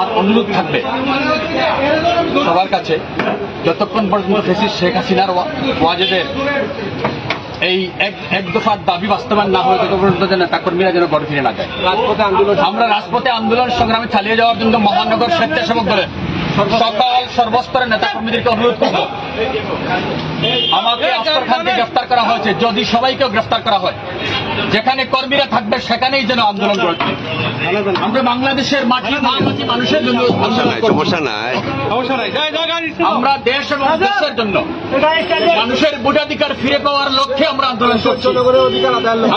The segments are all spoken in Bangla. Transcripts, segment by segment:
আমার অনুরোধ থাকবে সবার কাছে, যতক্ষণ পর্যন্ত ফ্যাসিস্ট শেখ হাসিনার ওয়াজেদের এই এক দফার দাবি বাস্তবায়ন না হয় তত পর্যন্ত যেন নেতাকর্মীরা যেন ঘরে ফিরে না যায়। আমরা রাজপথে আন্দোলন সংগ্রামে চালিয়ে যাওয়ার জন্য মহানগর স্বেচ্ছাসেবক দলের সকল সর্বস্তরের নেতাকর্মীদেরকে অনুরোধ করব, আমাকে আফতার খানকে গ্রেফতার করা হয়েছে, যদি সবাইকেও গ্রেফতার করা হয়, যেখানে কর্মীরা থাকবে সেখানেই যেন আন্দোলন করবে। আমরা বাংলাদেশের মাটির মানুষের জন্য সমস্যা নাই, আমরা দেশ এবং দেশের জন্য মানুষের ভোটাধিকার ফিরে পাওয়ার লক্ষ্যে আমরা আন্দোলন করছি।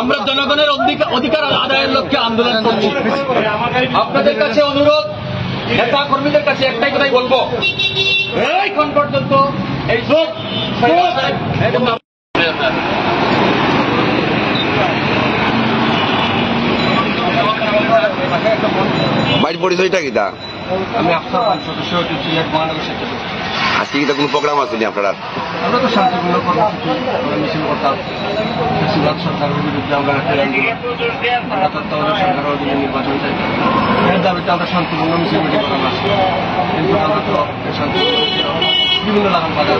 আমরা জনগণের অধিকার আদায়ের লক্ষ্যে আন্দোলন করছি। আপনাদের কাছে অনুরোধ, নেতা কর্মীদের কাছে একটাই কথাই বলবো, এখন পর্যন্ত এই সব বাড়ির পরিচয়টা কিতা? আমি আফসার খান, সদস্য সিলেট মহানগর স্বেচ্ছাসেবক। আজকে কি কোনো প্রোগ্রাম আসেনি আপনারা? আমরা তো শান্তিপূর্ণ কর্মসূচি মিছিল করতাম, বেশিরভাগ সরকারের বিরুদ্ধে আমরা আমরা তত্ত্বাবধায়ক সরকারের অধীনে নির্বাচন চাই, এর দাবিতে আমরা শান্তিপূর্ণ মিছিল মিটিং করার আসছি, কিন্তু আমরা তো শান্তিপূর্ণ বিভিন্ন লাগান বাজার